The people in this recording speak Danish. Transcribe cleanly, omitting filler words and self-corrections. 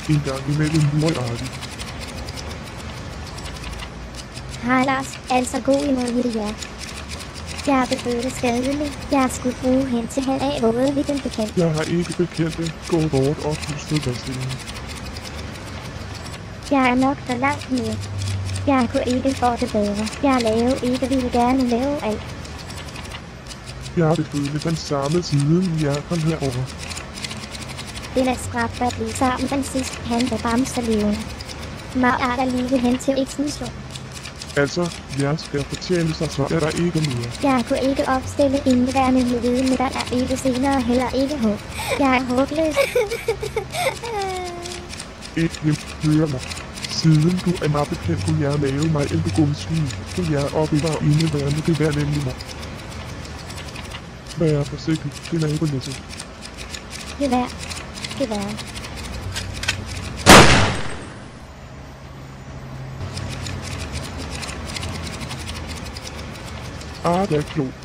En gang imellem lurer jeg aldrig. Hej Lars, altså god imod det jer. Jeg er befødt skadelig. Jeg skulle bruge hen til halv af våde ved den bekendt. Jeg har ikke bekendte. Gå bort og pustet vaskningen. Jeg er nok for langt med. Jeg kunne ikke få det bedre. Jeg lave ikke, ville gerne lave alt. Jeg har befølt den samme siden jeg kom herover. Det er straf at blive sammen den sidste han der bamser levende. Mig er der lige hen til eksplosion. Altså, jeg skal fortælle sig, så er der ikke mere. Jeg kunne ikke opstille indværende med viden, der er ikke senere heller ikke håb. Jeg er håbløs. Ikke høre mig. Siden du er mig bekendt, kunne jeg lave mig en begunstning, så jeg opbevarer indeværende, det var nemlig mig. Vær forsigtig, det er nabolæsset. Gevær. Det er klogt.